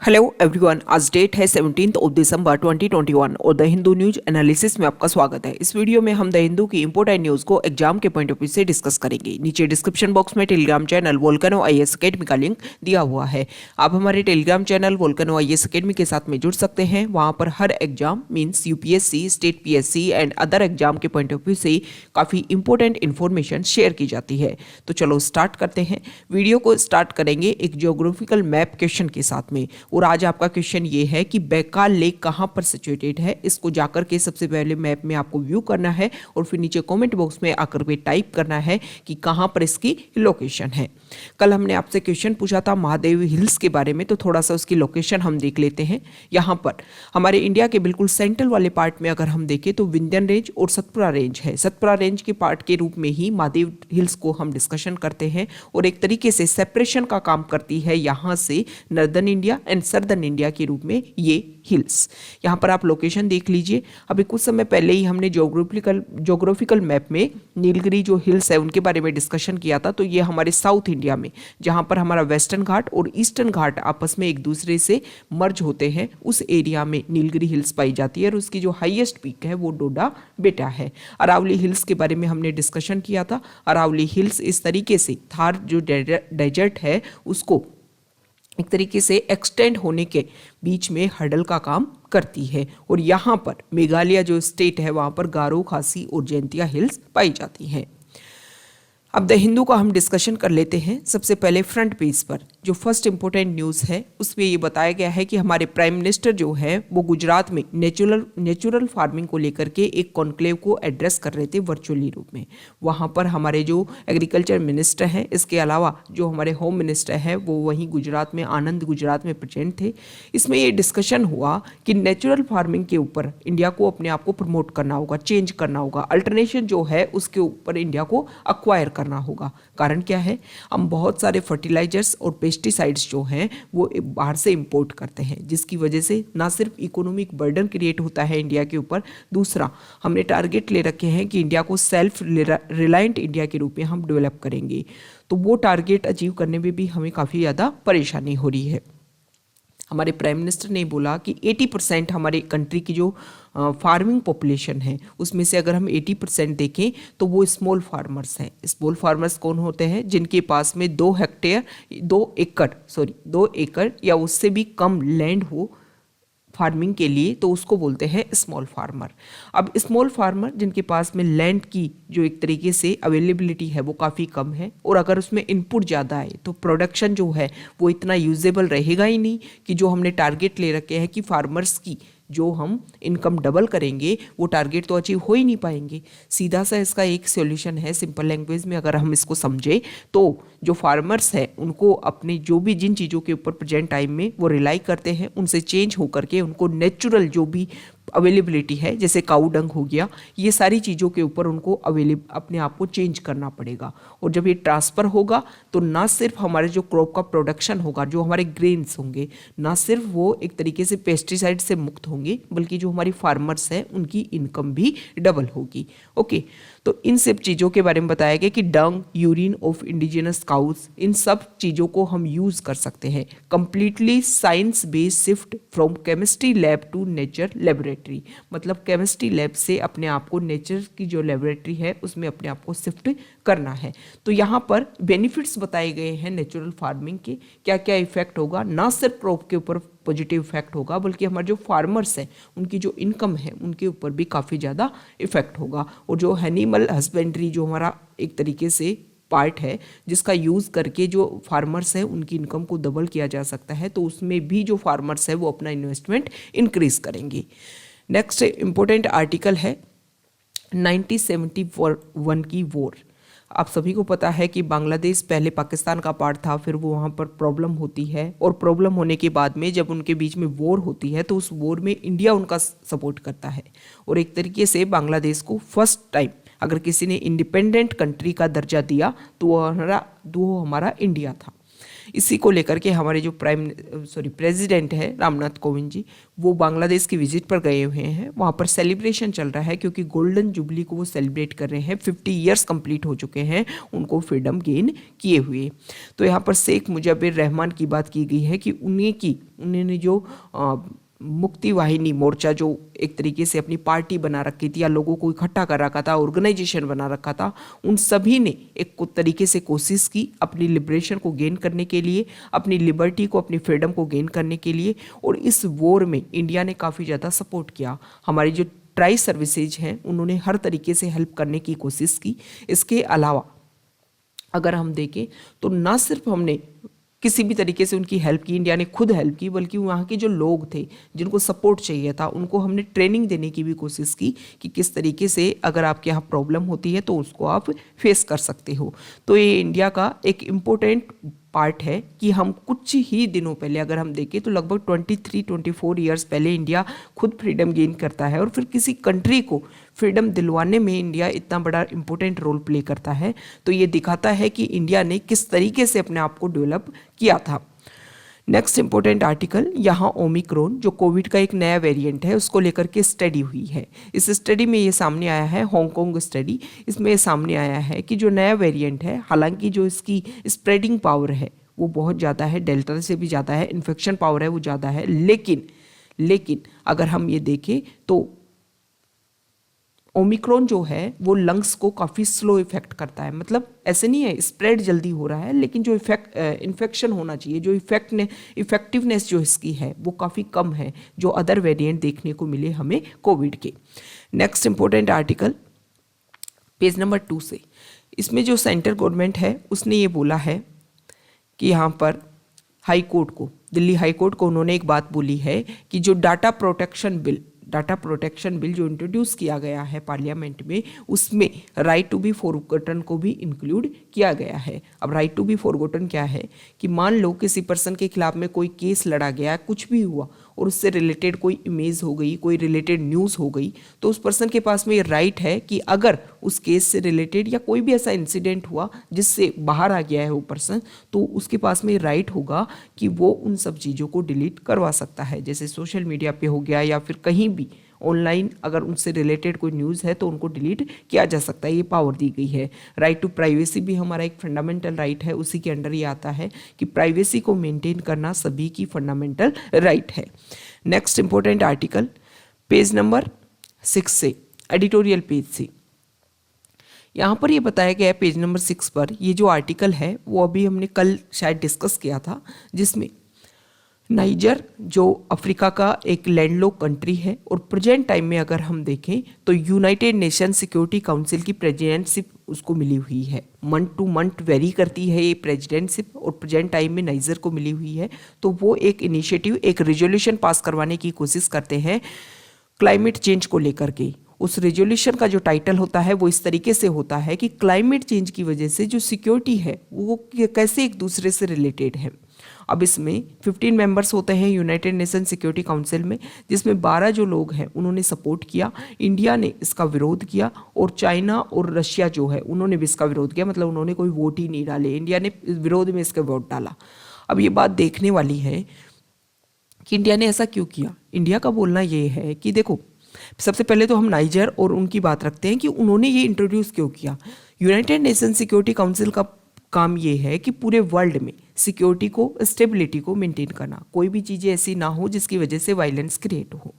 Hello everyone, आज date है 17 दिसंबर 2021 और द हिंदू न्यूज एनालिसिस में आपका स्वागत है। इस वीडियो में हम द हिंदू की इंपोर्टेंट न्यूज को एग्जाम के पॉइंट ऑफ व्यू से डिस्कस करेंगे। नीचे डिस्क्रिप्शन बॉक्स में Telegram channel Volcano IAS academy का लिंक दिया हुआ है। आप हमारे Telegram channel Volcano IAS academy के साथ में जुड़ सकते हैं। वहां पर हर exam means UPSC, state PSC and other exam के पॉइंट ऑफ व्यू से काफी इंपॉर्टेंट इन्फॉर्मेशन शेयर की जाती है। तो चलो स्टार्ट करते हैं। वीडियो को स्टार्ट करेंगे एक जियोग्राफिकल मैप क्वेश्चन के साथ में। और आज आपका क्वेश्चन ये है कि बैकाल लेक कहां पर सिचुएटेड है। इसको जाकर के सबसे पहले मैप में आपको व्यू करना है और फिर नीचे कमेंट बॉक्स में आकर के टाइप करना है कि कहां पर इसकी लोकेशन है। कल हमने आपसे क्वेश्चन पूछा था महादेव हिल्स के बारे में, तो थोड़ा सा उसकी लोकेशन हम देख लेते हैं। यहाँ पर हमारे इंडिया के बिल्कुल सेंट्रल वाले पार्ट में अगर हम देखें तो विंध्यन रेंज और सतपुरा रेंज है। सतपुरा रेंज के पार्ट के रूप में ही महादेव हिल्स को हम डिस्कशन करते हैं और एक तरीके से सेपरेशन का काम करती है यहाँ से northern India and southern India के रूप में ये हिल्स। यहाँ पर आप लोकेशन देख लीजिए। अभी कुछ समय पहले ही हमने ज्योग्राफिकल मैप में नीलगिरी जो हिल्स है उनके बारे में डिस्कशन किया था। तो ये हमारे साउथ इंडिया में जहाँ पर हमारा वेस्टर्न घाट और ईस्टर्न घाट आपस में एक दूसरे से मर्ज होते हैं, उस एरिया में नीलगिरी हिल्स पाई जाती है और उसकी जो हाईएस्ट पीक है वो डोडा बेटा है। अरावली हिल्स के बारे में हमने डिस्कशन किया था। अरावली हिल्स इस तरीके से थार जो डेजर्ट है उसको एक तरीके से एक्सटेंड होने के बीच में हर्डल का काम करती है। और यहाँ पर मेघालय जो स्टेट है वहाँ पर गारो, खासी और जयंतिया हिल्स पाई जाती हैं। अब द हिंदू का हम डिस्कशन कर लेते हैं। सबसे पहले फ्रंट पेज पर जो फर्स्ट इंपॉर्टेंट न्यूज़ है उसमें ये बताया गया है कि हमारे प्राइम मिनिस्टर जो है वो गुजरात में नेचुरल फार्मिंग को लेकर के एक कॉन्क्लेव को एड्रेस कर रहे थे वर्चुअली रूप में। वहाँ पर हमारे जो एग्रीकल्चर मिनिस्टर हैं, इसके अलावा जो हमारे होम मिनिस्टर हैं वो वहीं गुजरात में आनंद गुजरात में प्रेजेंट थे। इसमें ये डिस्कशन हुआ कि नेचुरल फार्मिंग के ऊपर इंडिया को अपने आप को प्रमोट करना होगा, चेंज करना होगा, अल्टरनेशन जो है उसके ऊपर इंडिया को अक्वायर करना होगा। कारण क्या है, हम बहुत सारे फर्टिलाइजर्स और पेस्टिसाइड्स जो हैं वो बाहर से इंपोर्ट करते हैं, जिसकी वजह से ना सिर्फ इकोनॉमिक बर्डन क्रिएट होता है इंडिया के ऊपर, दूसरा हमने टारगेट ले रखे हैं कि इंडिया को सेल्फ रिलायंट इंडिया के रूप में हम डेवलप करेंगे। तो वो टारगेट अचीव करने में भी हमें काफ़ी ज़्यादा परेशानी हो रही है। हमारे प्राइम मिनिस्टर ने बोला कि 80% हमारे कंट्री की जो फार्मिंग पॉपुलेशन है उसमें से अगर हम 80% देखें तो वो स्मॉल फार्मर्स हैं। स्मॉल फार्मर्स कौन होते हैं? जिनके पास में 2 एकड़ या उससे भी कम लैंड हो फार्मिंग के लिए, तो उसको बोलते हैं स्मॉल फार्मर। अब स्मॉल फार्मर जिनके पास में लैंड की जो एक तरीके से अवेलेबिलिटी है वो काफ़ी कम है और अगर उसमें इनपुट ज़्यादा है तो प्रोडक्शन जो है वो इतना यूजेबल रहेगा ही नहीं कि जो हमने टारगेट ले रखे हैं कि फार्मर्स की जो हम इनकम डबल करेंगे वो टारगेट तो अचीव हो ही नहीं पाएंगे। सीधा सा इसका एक सॉल्यूशन है, सिंपल लैंग्वेज में अगर हम इसको समझे तो जो फार्मर्स हैं उनको अपने जो भी जिन चीज़ों के ऊपर प्रेजेंट टाइम में वो रिलाई करते हैं उनसे चेंज होकर के उनको नेचुरल जो भी अवेलेबिलिटी है, जैसे काऊ डंग हो गया, ये सारी चीज़ों के ऊपर उनको अपने आप को चेंज करना पड़ेगा। और जब ये ट्रांसफ़र होगा तो ना सिर्फ हमारे जो क्रॉप का प्रोडक्शन होगा, जो हमारे ग्रेन्स होंगे, ना सिर्फ वो एक तरीके से पेस्टिसाइड से मुक्त होंगे बल्कि जो हमारी फार्मर्स हैं उनकी इनकम भी डबल होगी। ओके, तो इन सब चीज़ों के बारे में बताया गया कि dung, urine of indigenous cows, इन सब चीज़ों को हम यूज़ कर सकते हैं। Completely science based shift from chemistry lab to nature laboratory, मतलब केमिस्ट्री लैब से अपने आप को नेचर की जो लेबोरेटरी है उसमें अपने आप को शिफ्ट करना है। तो यहाँ पर बेनिफिट्स बताए गए हैं नेचुरल फार्मिंग के, क्या क्या इफेक्ट होगा। ना सिर्फ क्रॉप के ऊपर पॉजिटिव इफेक्ट होगा बल्कि हमारे जो फार्मर्स हैं उनकी जो इनकम है उनके ऊपर भी काफ़ी ज़्यादा इफेक्ट होगा। और जो एनिमल हस्बेंड्री जो हमारा एक तरीके से पार्ट है जिसका यूज़ करके जो फार्मर्स हैं उनकी इनकम को डबल किया जा सकता है, तो उसमें भी जो फार्मर्स है वो अपना इन्वेस्टमेंट इंक्रीज करेंगे। नेक्स्ट इंपॉर्टेंट आर्टिकल है 1971 की वॉर। आप सभी को पता है कि बांग्लादेश पहले पाकिस्तान का पार्ट था, फिर वो वहाँ पर प्रॉब्लम होती है और प्रॉब्लम होने के बाद में जब उनके बीच में वॉर होती है तो उस वॉर में इंडिया उनका सपोर्ट करता है और एक तरीके से बांग्लादेश को फर्स्ट टाइम अगर किसी ने इंडिपेंडेंट कंट्री का दर्जा दिया तो वो हमारा इंडिया था। इसी को लेकर के हमारे जो प्रेसिडेंट है रामनाथ कोविंद जी, वो बांग्लादेश की विजिट पर गए हुए हैं। वहाँ पर सेलिब्रेशन चल रहा है क्योंकि गोल्डन जुबली को वो सेलिब्रेट कर रहे हैं। 50 ईयर्स कंप्लीट हो चुके हैं उनको फ्रीडम गेन किए हुए। तो यहाँ पर शेख मुजब्बिर रहमान की बात की गई है कि उन्होंने जो मुक्ति वाहिनी मोर्चा जो एक तरीके से अपनी पार्टी बना रखी थी या लोगों को इकट्ठा कर रखा था, ऑर्गेनाइजेशन बना रखा था, उन सभी ने एक तरीके से कोशिश की अपनी लिबरेशन को गेन करने के लिए, अपनी लिबर्टी को, अपनी फ्रीडम को गेन करने के लिए। और इस वॉर में इंडिया ने काफ़ी ज़्यादा सपोर्ट किया। हमारी जो ट्राई सर्विसेज हैं उन्होंने हर तरीके से हेल्प करने की कोशिश की। इसके अलावा अगर हम देखें तो ना सिर्फ हमने किसी भी तरीके से उनकी हेल्प की, इंडिया ने खुद हेल्प की, बल्कि वहाँ के जो लोग थे जिनको सपोर्ट चाहिए था उनको हमने ट्रेनिंग देने की भी कोशिश की कि किस तरीके से अगर आपके यहाँ प्रॉब्लम होती है तो उसको आप फेस कर सकते हो। तो ये इंडिया का एक इम्पोर्टेंट पार्ट है कि हम कुछ ही दिनों पहले अगर हम देखें तो लगभग 23-24 ईयर्स पहले इंडिया खुद फ्रीडम गेन करता है और फिर किसी कंट्री को फ्रीडम दिलवाने में इंडिया इतना बड़ा इंपॉर्टेंट रोल प्ले करता है। तो ये दिखाता है कि इंडिया ने किस तरीके से अपने आप को डेवलप किया था। नेक्स्ट इंपॉर्टेंट आर्टिकल, यहाँ ओमिक्रॉन जो कोविड का एक नया वेरिएंट है उसको लेकर के स्टडी हुई है। इस स्टडी में ये सामने आया है, हांगकांग स्टडी, इसमें ये सामने आया है कि जो नया वेरिएंट है, हालांकि जो इसकी स्प्रेडिंग पावर है वो बहुत ज़्यादा है, डेल्टा से भी ज़्यादा है, इन्फेक्शन पावर है वो ज़्यादा है, लेकिन अगर हम ये देखें तो ओमिक्रॉन जो है वो लंग्स को काफ़ी स्लो इफेक्ट करता है। मतलब ऐसे नहीं है स्प्रेड जल्दी हो रहा है, लेकिन जो इन्फेक्शन होना चाहिए, जो इफेक्टिवनेस जो इसकी है वो काफ़ी कम है जो अदर वेरिएंट देखने को मिले हमें कोविड के। Next important article page number 2 से, इसमें जो सेंट्रल गवर्नमेंट है उसने ये बोला है कि यहाँ पर हाई कोर्ट को, दिल्ली हाई कोर्ट को उन्होंने एक बात बोली है कि जो डाटा प्रोटेक्शन बिल जो इंट्रोड्यूस किया गया है पार्लियामेंट में, उसमें राइट टू बी फॉरगॉटन को भी इंक्लूड किया गया है। अब राइट टू बी फॉरगॉटन क्या है कि मान लो किसी पर्सन के खिलाफ में कोई केस लड़ा गया, कुछ भी हुआ और उससे रिलेटेड कोई इमेज हो गई, कोई रिलेटेड न्यूज़ हो गई, तो उस पर्सन के पास में ये राइट है कि अगर उस केस से रिलेटेड या कोई भी ऐसा इंसिडेंट हुआ जिससे बाहर आ गया है वो पर्सन, तो उसके पास में राइट होगा कि वो उन सब चीज़ों को डिलीट करवा सकता है। जैसे सोशल मीडिया पे हो गया या फिर कहीं भी ऑनलाइन अगर उनसे रिलेटेड कोई न्यूज़ है तो उनको डिलीट किया जा सकता है, ये पावर दी गई है। राइट टू प्राइवेसी भी हमारा एक फंडामेंटल राइट है, उसी के अंडर ये आता है कि प्राइवेसी को मेंटेन करना सभी की फंडामेंटल राइट है। Next important article page number 6 से, एडिटोरियल पेज से, यहाँ पर ये बताया गया है पेज नंबर 6 पर, ये जो आर्टिकल है वो अभी हमने कल शायद डिस्कस किया था, जिसमें नाइजर जो अफ्रीका का एक लैंडलॉक कंट्री है और प्रेजेंट टाइम में अगर हम देखें तो यूनाइटेड नेशन सिक्योरिटी काउंसिल की प्रेसिडेंटशिप उसको मिली हुई है। मंथ टू मंथ वेरी करती है ये प्रेसिडेंटशिप और प्रेजेंट टाइम में नाइजर को मिली हुई है। तो वो एक इनिशिएटिव, एक रेजोल्यूशन पास करवाने की कोशिश करते हैं क्लाइमेट चेंज को लेकर के। उस रेजोल्यूशन का जो टाइटल होता है वो इस तरीके से होता है कि क्लाइमेट चेंज की वजह से जो सिक्योरिटी है वो कैसे एक दूसरे से रिलेटेड है। अब इसमें 15 मेंबर्स होते हैं यूनाइटेड नेशन सिक्योरिटी काउंसिल में, जिसमें 12 जो लोग हैं उन्होंने सपोर्ट किया, इंडिया ने इसका विरोध किया और चाइना और रशिया जो है उन्होंने भी इसका विरोध किया। मतलब उन्होंने कोई वोट ही नहीं डाले, इंडिया ने विरोध में इसका वोट डाला। अब ये बात देखने वाली है कि इंडिया ने ऐसा क्यों किया। इंडिया का बोलना ये है कि देखो, सबसे पहले तो हम नाइजर और उनकी बात रखते हैं कि उन्होंने ये इंट्रोड्यूस क्यों किया। यूनाइटेड नेशन सिक्योरिटी काउंसिल का काम ये है कि पूरे वर्ल्ड में सिक्योरिटी को, स्टेबिलिटी को मेंटेन करना, कोई भी चीज़ें ऐसी ना हो जिसकी वजह से वायलेंस क्रिएट हो।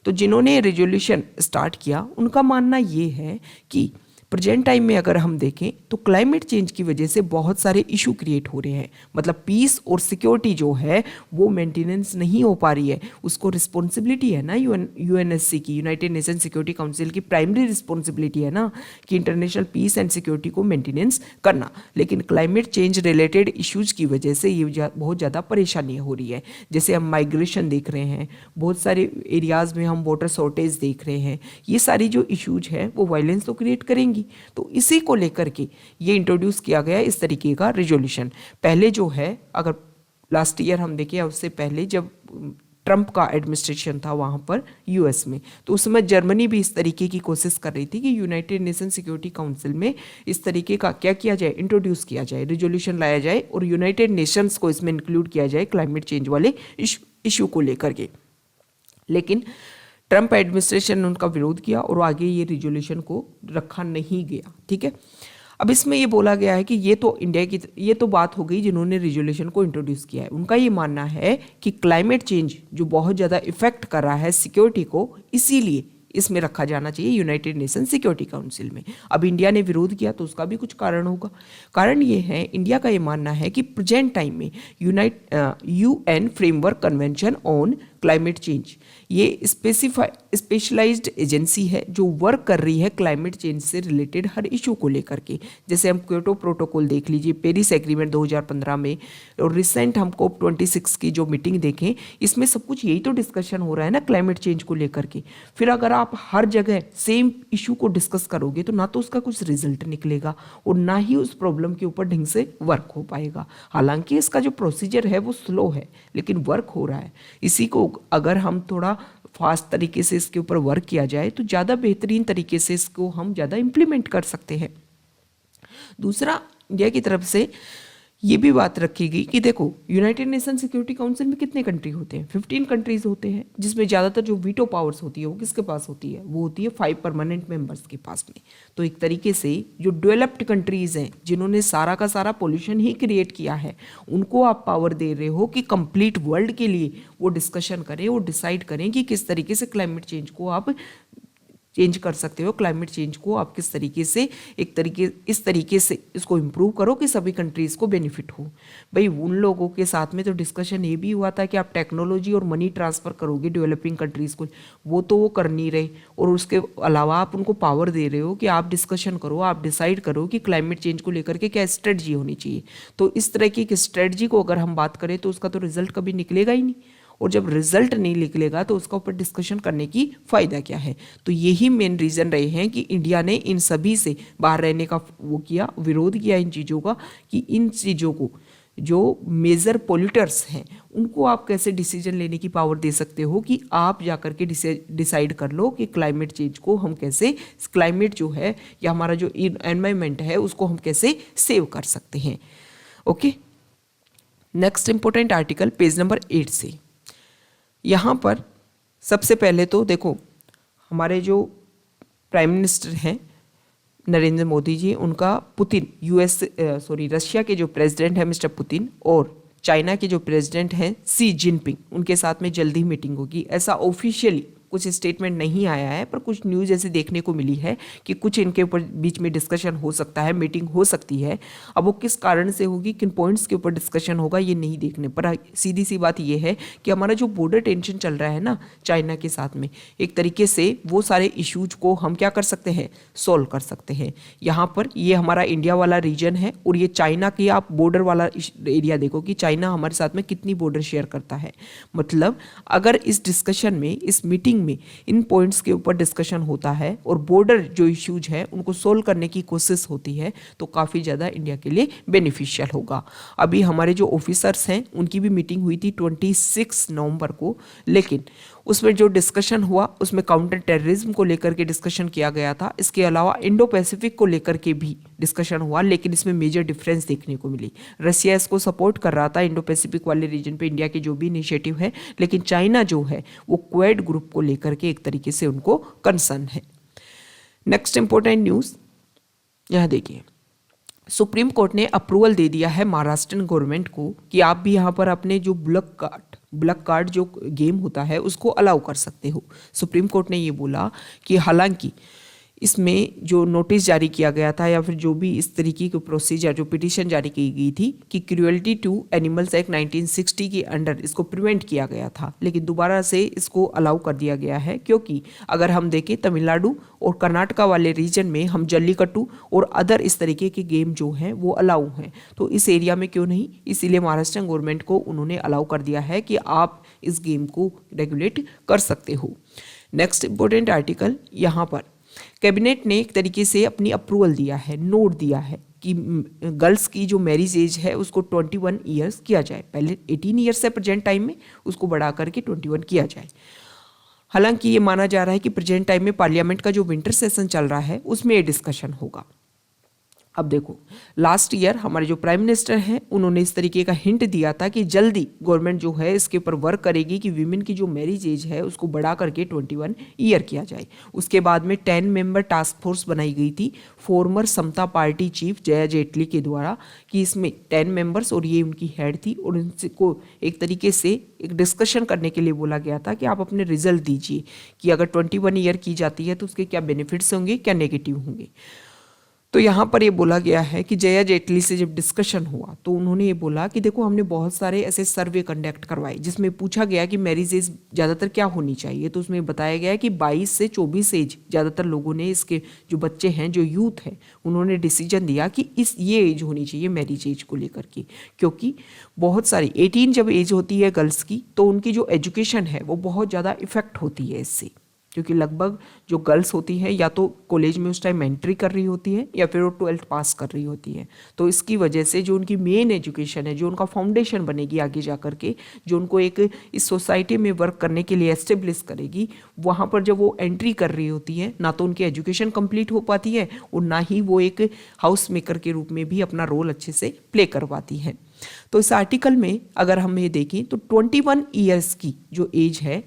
तो जिन्होंने रेजोल्यूशन स्टार्ट किया उनका मानना ये है कि प्रेजेंट टाइम में अगर हम देखें तो क्लाइमेट चेंज की वजह से बहुत सारे इशू क्रिएट हो रहे हैं। मतलब पीस और सिक्योरिटी जो है वो मेंटेनेंस नहीं हो पा रही है। उसको रिस्पॉन्सिबिलिटी है ना यूएनएससी की, यूनाइटेड नेशन सिक्योरिटी काउंसिल की प्राइमरी रिस्पॉन्सिबिलिटी है ना कि इंटरनेशनल पीस एंड सिक्योरिटी को मेंटेनेंस करना। लेकिन क्लाइमेट चेंज रिलेटेड इश्यूज की वजह से ये बहुत ज़्यादा परेशानी हो रही है। जैसे हम माइग्रेशन देख रहे हैं, बहुत सारे एरियाज़ में हम वाटर शॉर्टेज देख रहे हैं। ये सारी जो इश्यूज है वो वायलेंस तो क्रिएट करेंगी। तो इसी को लेकर के ये इंट्रोड्यूस किया गया इस तरीके का रेजोल्यूशन। पहले जो है, अगर लास्ट ईयर हम देखें, उससे पहले जब ट्रंप का एडमिनिस्ट्रेशन था वहाँ पर यूएस में, तो उस समय जर्मनी भी इस तरीके की कोशिश कर रही थी कि यूनाइटेड नेशन सिक्योरिटी काउंसिल में इस तरीके का क्या किया जाए, इंट्रोड्यूस किया जाए, रिजोल्यूशन लाया जाए और यूनाइटेड नेशंस को इसमें इंक्लूड किया जाए क्लाइमेट चेंज वाले इशू को लेकर के। लेकिन ट्रंप एडमिनिस्ट्रेशन ने उनका विरोध किया और आगे ये रिजोल्यूशन को रखा नहीं गया। ठीक है, अब इसमें ये बोला गया है कि ये तो बात हो गई जिन्होंने रिजोल्यूशन को इंट्रोड्यूस किया है। उनका ये मानना है कि क्लाइमेट चेंज जो बहुत ज़्यादा इफेक्ट कर रहा है सिक्योरिटी को, इसीलिए इसमें रखा जाना चाहिए यूनाइटेड नेशन सिक्योरिटी काउंसिल में। अब इंडिया ने विरोध किया तो उसका भी कुछ कारण होगा। कारण ये है, इंडिया का ये मानना है कि प्रेजेंट टाइम में UN framework convention on climate change ये स्पेशलाइज्ड एजेंसी है जो वर्क कर रही है क्लाइमेट चेंज से रिलेटेड हर इशू को लेकर के। जैसे हम क्योटो प्रोटोकॉल देख लीजिए, पेरिस एग्रीमेंट 2015 में, और रिसेंट हम COP26 की जो मीटिंग देखें, इसमें सब कुछ यही तो डिस्कशन हो रहा है ना क्लाइमेट चेंज को लेकर के। फिर अगर आप हर जगह सेम इशू को डिस्कस करोगे तो ना तो उसका कुछ रिजल्ट निकलेगा और ना ही उस प्रॉब्लम के ऊपर ढंग से वर्क हो पाएगा। हालांकि इसका जो प्रोसीजर है वो स्लो है लेकिन वर्क हो रहा है। इसी को अगर हम थोड़ा फास्ट तरीके से इसके ऊपर वर्क किया जाए तो ज़्यादा बेहतरीन तरीके से इसको हम ज़्यादा इम्प्लीमेंट कर सकते हैं। दूसरा, इंडिया की तरफ से ये भी बात रखी गई कि देखो यूनाइटेड नेशन सिक्योरिटी काउंसिल में कितने कंट्री होते हैं, 15 कंट्रीज होते हैं, जिसमें ज़्यादातर जो वीटो पावर्स होती है वो किसके पास होती है, वो होती है 5 परमानेंट मेंबर्स के पास में। तो एक तरीके से जो डेवलप्ड कंट्रीज हैं जिन्होंने सारा का सारा पोल्यूशन ही क्रिएट किया है, उनको आप पावर दे रहे हो कि कंप्लीट वर्ल्ड के लिए वो डिस्कशन करें, वो डिसाइड करें कि किस तरीके से क्लाइमेट चेंज को आप चेंज कर सकते हो, क्लाइमेट चेंज को आप किस तरीके से इस तरीके से इसको इम्प्रूव करो कि सभी कंट्रीज़ को बेनिफिट हो। भाई उन लोगों के साथ में तो डिस्कशन ये भी हुआ था कि आप टेक्नोलॉजी और मनी ट्रांसफ़र करोगे डेवलपिंग कंट्रीज़ को, वो कर नहीं रहे, और उसके अलावा आप उनको पावर दे रहे हो कि आप डिस्कशन करो, आप डिसाइड करो कि क्लाइमेट चेंज को लेकर के क्या स्ट्रेटजी होनी चाहिए। तो इस तरह की स्ट्रेटजी को अगर हम बात करें तो उसका तो रिजल्ट कभी निकलेगा ही नहीं, और जब रिजल्ट नहीं निकलेगा तो उसका ऊपर डिस्कशन करने की फ़ायदा क्या है। तो यही मेन रीज़न रहे हैं कि इंडिया ने इन सभी से बाहर रहने का वो किया, विरोध किया इन चीज़ों का, कि इन चीज़ों को जो मेजर पोल्यूटर्स हैं उनको आप कैसे डिसीजन लेने की पावर दे सकते हो कि आप जा कर के डिसाइड कर लो कि क्लाइमेट चेंज को हम कैसे, क्लाइमेट जो है या हमारा जो एनवायरनमेंट है उसको हम कैसे सेव कर सकते हैं। Okay, next important article page number 8 से। यहाँ पर सबसे पहले तो देखो हमारे जो प्राइम मिनिस्टर हैं नरेंद्र मोदी जी, उनका रशिया के जो प्रेसिडेंट है मिस्टर पुतिन और चाइना के जो प्रेसिडेंट हैं शी जिनपिंग, उनके साथ में जल्दी मीटिंग होगी। ऐसा ऑफिशियली कुछ स्टेटमेंट नहीं आया है, पर कुछ न्यूज़ ऐसे देखने को मिली है कि कुछ इनके ऊपर बीच में डिस्कशन हो सकता है, मीटिंग हो सकती है। अब वो किस कारण से होगी, किन पॉइंट्स के ऊपर डिस्कशन होगा, ये नहीं देखने पर सीधी सी बात ये है कि हमारा जो बॉर्डर टेंशन चल रहा है ना चाइना के साथ में, एक तरीके से वो सारे इश्यूज को हम क्या कर सकते हैं, सॉल्व कर सकते हैं। यहाँ पर ये हमारा इंडिया वाला रीजन है और ये चाइना की आप बॉर्डर वाला एरिया देखो कि चाइना हमारे साथ में कितनी बॉर्डर शेयर करता है। मतलब अगर इस डिस्कशन में, इस मीटिंग में इन पॉइंट्स के ऊपर डिस्कशन होता है और बॉर्डर जो इश्यूज है उनको सोल्व करने की कोशिश होती है तो काफ़ी ज़्यादा इंडिया के लिए बेनिफिशियल होगा। अभी हमारे जो ऑफिसर्स हैं उनकी भी मीटिंग हुई थी 26 नवंबर को, लेकिन उसमें जो डिस्कशन हुआ उसमें काउंटर टेररिज्म को लेकर के डिस्कशन किया गया था। इसके अलावा इंडो पैसिफिक को लेकर के भी डिस्कशन हुआ, लेकिन इसमें मेजर डिफरेंस देखने को मिली। रशिया इसको सपोर्ट कर रहा था इंडो पैसिफिक वाले रीजन पे इंडिया के जो भी इनिशिएटिव है, लेकिन चाइना जो है वो क्वेड ग्रुप को लेकर के एक तरीके से उनको कंसर्न है। नेक्स्ट इंपॉर्टेंट न्यूज़ यहाँ देखिए, सुप्रीम कोर्ट ने अप्रूवल दे दिया है महाराष्ट्र गवर्नमेंट को कि आप भी यहाँ पर अपने जो ब्लैक कार्ड जो गेम होता है उसको अलाउ कर सकते हो। सुप्रीम कोर्ट ने ये बोला कि हालांकि इसमें जो नोटिस जारी किया गया था या फिर जो भी इस तरीके की प्रोसीजर जो पिटीशन जारी की गई थी कि क्रूएल्टी टू एनिमल्स एक्ट 1960 के अंडर इसको प्रिवेंट किया गया था, लेकिन दोबारा से इसको अलाउ कर दिया गया है, क्योंकि अगर हम देखें तमिलनाडु और कर्नाटका वाले रीजन में हम जल्लीकट्टू और अदर इस तरीके के गेम जो हैं वो अलाउ हैं, तो इस एरिया में क्यों नहीं, इसीलिए महाराष्ट्र गवर्नमेंट को उन्होंने अलाउ कर दिया है कि आप इस गेम को रेगुलेट कर सकते हो। नेक्स्ट इंपॉर्टेंट आर्टिकल यहाँ पर कैबिनेट ने एक तरीके से अपनी अप्रूवल दिया है, नोट दिया है कि गर्ल्स की जो मैरिज एज है उसको 21 ईयर्स किया जाए। पहले 18 ईयर्स है प्रेजेंट टाइम में, उसको बढ़ा करके 21 किया जाए। हालांकि ये माना जा रहा है कि प्रेजेंट टाइम में पार्लियामेंट का जो विंटर सेशन चल रहा है उसमें ये डिस्कशन होगा। अब देखो, लास्ट ईयर हमारे जो प्राइम मिनिस्टर हैं उन्होंने इस तरीके का हिंट दिया था कि जल्दी गवर्नमेंट जो है इसके ऊपर वर्क करेगी कि वीमेन की जो मैरिज एज है उसको बढ़ा करके 21 ईयर किया जाए। उसके बाद में 10 मेंबर टास्क फोर्स बनाई गई थी फॉर्मर समता पार्टी चीफ जया जेटली के द्वारा, कि इसमें 10 मेंबर्स और ये उनकी हेड थी, और उनको एक तरीके से एक डिस्कशन करने के लिए बोला गया था कि आप अपने रिजल्ट दीजिए कि अगर 21 ईयर की जाती है तो उसके क्या बेनिफिट्स होंगे, क्या नेगेटिव होंगे। तो यहाँ पर ये बोला गया है कि जया जेटली से जब डिस्कशन हुआ तो उन्होंने ये बोला कि देखो, हमने बहुत सारे ऐसे सर्वे कंडक्ट करवाए जिसमें पूछा गया कि मैरिज एज ज़्यादातर क्या होनी चाहिए। तो उसमें बताया गया है कि 22 से 24 एज ज़्यादातर लोगों ने, इसके जो बच्चे हैं, जो यूथ है, उन्होंने डिसीजन दिया कि ये एज होनी चाहिए मैरिज एज को लेकर के, क्योंकि बहुत सारी 18 जब एज होती है गर्ल्स की तो उनकी जो एजुकेशन है वो बहुत ज़्यादा इफेक्ट होती है इससे, क्योंकि लगभग जो गर्ल्स होती हैं या तो कॉलेज में उस टाइम एंट्री कर रही होती है या फिर वो 12th पास कर रही होती है। तो इसकी वजह से जो उनकी मेन एजुकेशन है, जो उनका फाउंडेशन बनेगी आगे जा कर के, जो उनको एक इस सोसाइटी में वर्क करने के लिए एस्टेब्लिश करेगी, वहाँ पर जब वो एंट्री कर रही होती है ना तो उनकी एजुकेशन कंप्लीट हो पाती है और ना ही वो एक हाउस मेकर के रूप में भी अपना रोल अच्छे से प्ले करवाती है। तो इस आर्टिकल में अगर हम ये देखें तो 21 ईयर्स की जो एज है,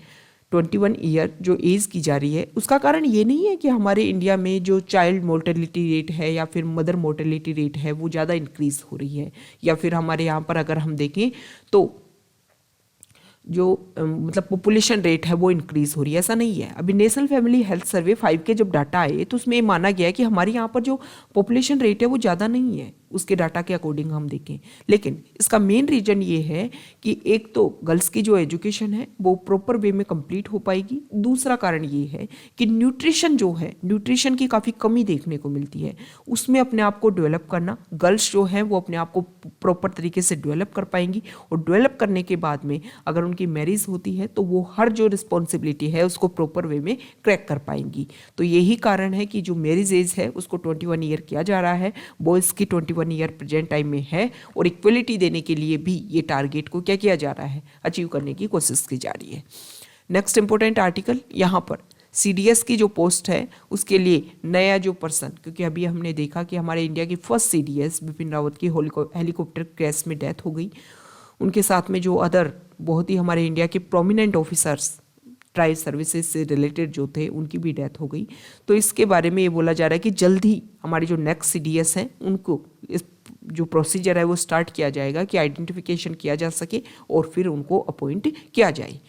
21 ईयर जो एज की जा रही है, उसका कारण ये नहीं है कि हमारे इंडिया में जो चाइल्ड मोर्टेलिटी रेट है या फिर मदर मोर्टेलिटी रेट है वो ज़्यादा इंक्रीज हो रही है, या फिर हमारे यहाँ पर अगर हम देखें तो जो मतलब पॉपुलेशन रेट है वो इंक्रीज हो रही है, ऐसा नहीं है। अभी नेशनल फैमिली हेल्थ सर्वे 5 के जब डाटा आए तो उसमें माना गया है कि हमारे यहाँ पर जो पॉपुलेशन रेट है वो ज़्यादा नहीं है उसके डाटा के अकॉर्डिंग हम देखें। लेकिन इसका मेन रीजन ये है कि एक तो गर्ल्स की जो एजुकेशन है वो प्रॉपर वे में कंप्लीट हो पाएगी, दूसरा कारण ये है कि न्यूट्रिशन जो है, न्यूट्रिशन की काफ़ी कमी देखने को मिलती है, उसमें अपने आप को डेवलप करना, गर्ल्स जो हैं वो अपने आप को प्रॉपर तरीके से डेवलप कर पाएंगी, और डेवलप करने के बाद में अगर उनकी मैरिज होती है तो वो हर जो रिस्पॉन्सिबिलिटी है उसको प्रॉपर वे में क्रैक कर पाएंगी। तो यही कारण है कि जो मैरिज एज है उसको 21 ईयर किया जा रहा है, बॉयज़ की 21 ईयर प्रेजेंट टाइम में है, और इक्वलिटी देने के लिए भी ये टारगेट को क्या किया जा रहा है, अचीव करने की कोशिश की जा रही है। नेक्स्ट इंपॉर्टेंट आर्टिकल, यहाँ पर CDS की जो पोस्ट है उसके लिए नया जो पर्सन, क्योंकि अभी हमने देखा कि हमारे इंडिया की फर्स्ट CDS बिपिन रावत की हेलीकॉप्टर क्रैश में डेथ हो गई, उनके साथ में जो अदर बहुत ही हमारे इंडिया के प्रोमिनेंट ऑफिसर्स ट्राइब सर्विसेज से रिलेटेड जो थे उनकी भी डेथ हो गई। तो इसके बारे में ये बोला जा रहा है कि जल्द ही हमारे जो नेक्स्ट CDS हैं उनको इस जो प्रोसीजर है वो स्टार्ट किया जाएगा कि आइडेंटिफिकेशन किया जा सके और फिर उनको अपॉइंट किया जाए।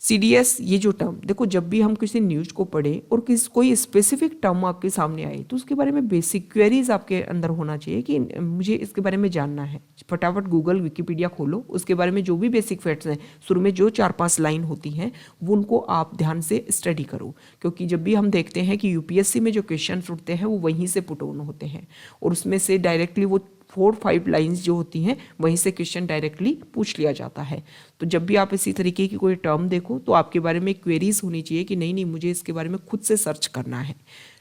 CDS ये जो टर्म देखो, जब भी हम किसी न्यूज़ को पढ़ें और कोई स्पेसिफिक टर्म आपके सामने आए तो उसके बारे में बेसिक क्वेरीज आपके अंदर होना चाहिए कि मुझे इसके बारे में जानना है। फटाफट गूगल विकिपीडिया खोलो, उसके बारे में जो भी बेसिक फैक्ट्स हैं, शुरू में जो 4-5 लाइन होती हैं वो उनको आप ध्यान से स्टडी करो, क्योंकि जब भी हम देखते हैं कि UPSC में जो क्वेश्चन उठते हैं वो वहीं से पुट ऑन होते हैं और उसमें से डायरेक्टली वो 4-5 लाइंस जो होती हैं वहीं से क्वेश्चन डायरेक्टली पूछ लिया जाता है। तो जब भी आप इसी तरीके की कोई टर्म देखो तो आपके बारे में क्वेरीज होनी चाहिए कि नहीं मुझे इसके बारे में खुद से सर्च करना है।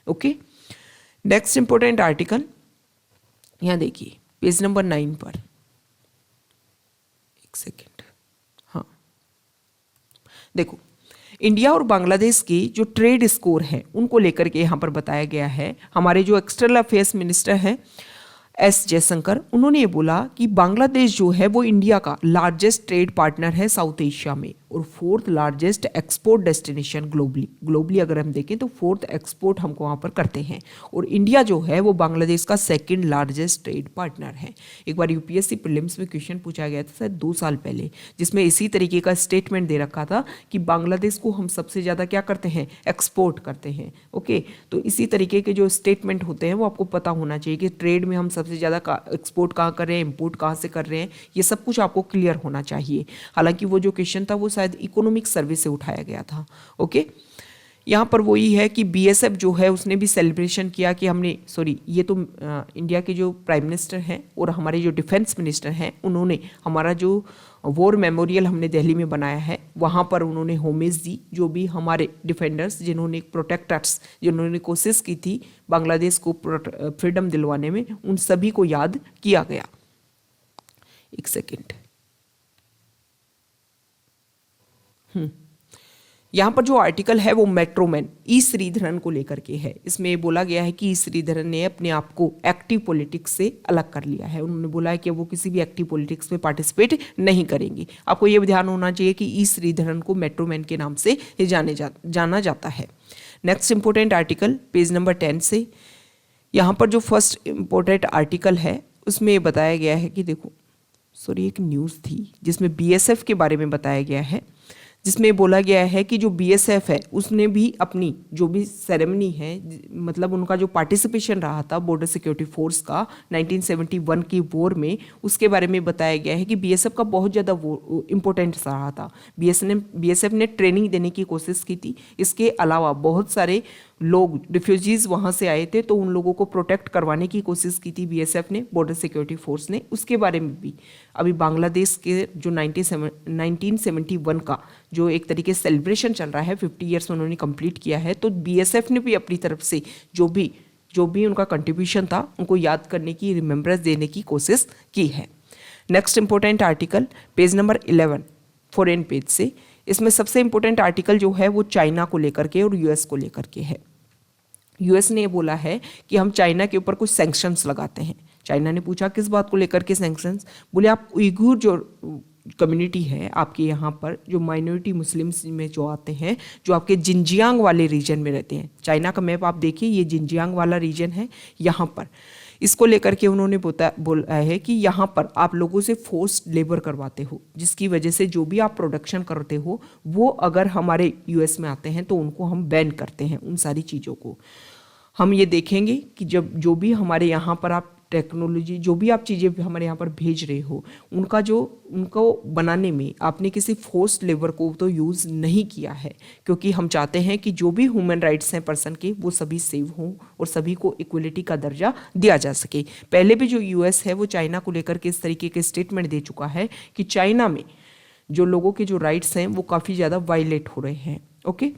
ओके, नेक्स्ट इंपॉर्टेंट आर्टिकल यहाँ देखिए पेज नंबर 9 पर, एक सेकेंड, हाँ देखो, इंडिया और बांग्लादेश की जो ट्रेड स्कोर है उनको लेकर के यहाँ पर बताया गया है। हमारे जो एक्सटर्नल अफेयर्स मिनिस्टर हैं S जयशंकर, उन्होंने ये बोला कि बांग्लादेश जो है वो इंडिया का लार्जेस्ट ट्रेड पार्टनर है साउथ एशिया में और 4th largest export destination globally अगर हम देखें तो 4th एक्सपोर्ट हमको वहाँ पर करते हैं, और इंडिया जो है वो बांग्लादेश का 2nd लार्जेस्ट ट्रेड पार्टनर है। एक बार UPSC प्रीलिम्स में क्वेश्चन पूछा गया था शायद 2 साल पहले, जिसमें इसी तरीके का स्टेटमेंट दे रखा था कि बांग्लादेश को हम सबसे ज़्यादा क्या करते हैं, एक्सपोर्ट करते हैं। ओके, तो इसी तरीके के जो स्टेटमेंट होते हैं वो आपको पता होना चाहिए कि ट्रेड में हम सबसे ज़्यादा एक्सपोर्ट कहाँ कर रहे हैं, इम्पोर्ट कहाँ से कर रहे हैं, ये सब कुछ आपको क्लियर होना चाहिए। हालांकि वो जो क्वेश्चन था वो शायद इकोनॉमिक सर्वे से उठाया गया था। ओके, यहाँ पर वही है कि BSF जो है उसने भी सेलिब्रेशन किया कि हमने ये तो इंडिया के जो प्राइम मिनिस्टर हैं और हमारे जो डिफेंस मिनिस्टर हैं उन्होंने हमारा जो वॉर मेमोरियल हमने दिल्ली में बनाया है, वहाँ पर उन्होंने होमेज दी। जो भी हमारे डिफेंडर्स, जिन्होंने प्रोटेक्टर्स, जिन्होंने कोशिश की थी बांग्लादेश को फ्रीडम दिलवाने में, उन सभी को याद किया गया। एक सेकेंड, यहाँ पर जो आर्टिकल है वो मेट्रोमैन ई श्रीधरन को लेकर के है। इसमें बोला गया है कि ई श्रीधरन ने अपने आप को एक्टिव पॉलिटिक्स से अलग कर लिया है। उन्होंने बोला है कि वो किसी भी एक्टिव पॉलिटिक्स में पार्टिसिपेट नहीं करेंगे। आपको ये ध्यान होना चाहिए कि ई श्रीधरन को मेट्रोमैन के नाम से जाना जाता है। Next important article page number 10 से, यहाँ पर जो फर्स्ट इंपॉर्टेंट आर्टिकल है उसमें बताया गया है कि देखो, सॉरी, एक न्यूज़ थी जिसमें बीएसएफ के बारे में बताया गया है, जिसमें बोला गया है कि जो बीएसएफ है उसने भी अपनी जो भी सेरेमनी है, मतलब उनका जो पार्टिसिपेशन रहा था बॉर्डर सिक्योरिटी फोर्स का 1971 की वॉर में, उसके बारे में बताया गया है कि बीएसएफ का बहुत ज़्यादा इम्पोर्टेंट रहा था। बीएसएफ ने ट्रेनिंग देने की कोशिश की थी। इसके अलावा बहुत सारे लोग रिफ्यूजीज़ वहाँ से आए थे, तो उन लोगों को प्रोटेक्ट करवाने की कोशिश की थी बीएसएफ ने, बॉर्डर सिक्योरिटी फोर्स ने। उसके बारे में भी अभी बांग्लादेश के जो 1971 का जो एक तरीके से सेलिब्रेशन चल रहा है, 50 ईयर्स उन्होंने कंप्लीट किया है, तो बीएसएफ ने भी अपनी तरफ से जो भी उनका कंट्रीब्यूशन था उनको याद करने की, रिमेम्बरेंस देने की कोशिश की है। Next important article page number 11 foreign page से, इसमें सबसे इंपॉर्टेंट आर्टिकल जो है वो चाइना को लेकर के और यूएस को लेकर के है। यूएस ने बोला है कि हम चाइना के ऊपर कुछ सैंक्शंस लगाते हैं। चाइना ने पूछा किस बात को लेकर के सैंक्शंस, बोले आप उइगुर जो कम्युनिटी है आपके यहाँ पर, जो माइनॉरिटी मुस्लिम्स में जो आते हैं, जो आपके जिनजियांग वाले रीजन में रहते हैं। चाइना का मैप आप देखिए, ये जिनजियांग वाला रीजन है यहाँ पर। इसको लेकर के उन्होंने बोला है कि यहाँ पर आप लोगों से फोर्स्ड लेबर करवाते हो, जिसकी वजह से जो भी आप प्रोडक्शन करते हो वो अगर हमारे यूएस में आते हैं तो उनको हम बैन करते हैं। उन सारी चीज़ों को हम ये देखेंगे कि जब जो भी हमारे यहाँ पर आप टेक्नोलॉजी, जो भी आप चीज़ें हमारे यहाँ पर भेज रहे हो, उनको बनाने में आपने किसी फोर्स्ड लेबर को तो यूज़ नहीं किया है, क्योंकि हम चाहते हैं कि जो भी ह्यूमन राइट्स हैं पर्सन के, वो सभी सेव हों और सभी को इक्वलिटी का दर्जा दिया जा सके। पहले भी जो यूएस है वो चाइना को लेकर के इस तरीके के स्टेटमेंट दे चुका है कि चाइना में जो लोगों के जो राइट्स हैं वो काफ़ी ज़्यादा वायलेट हो रहे हैं। ओके,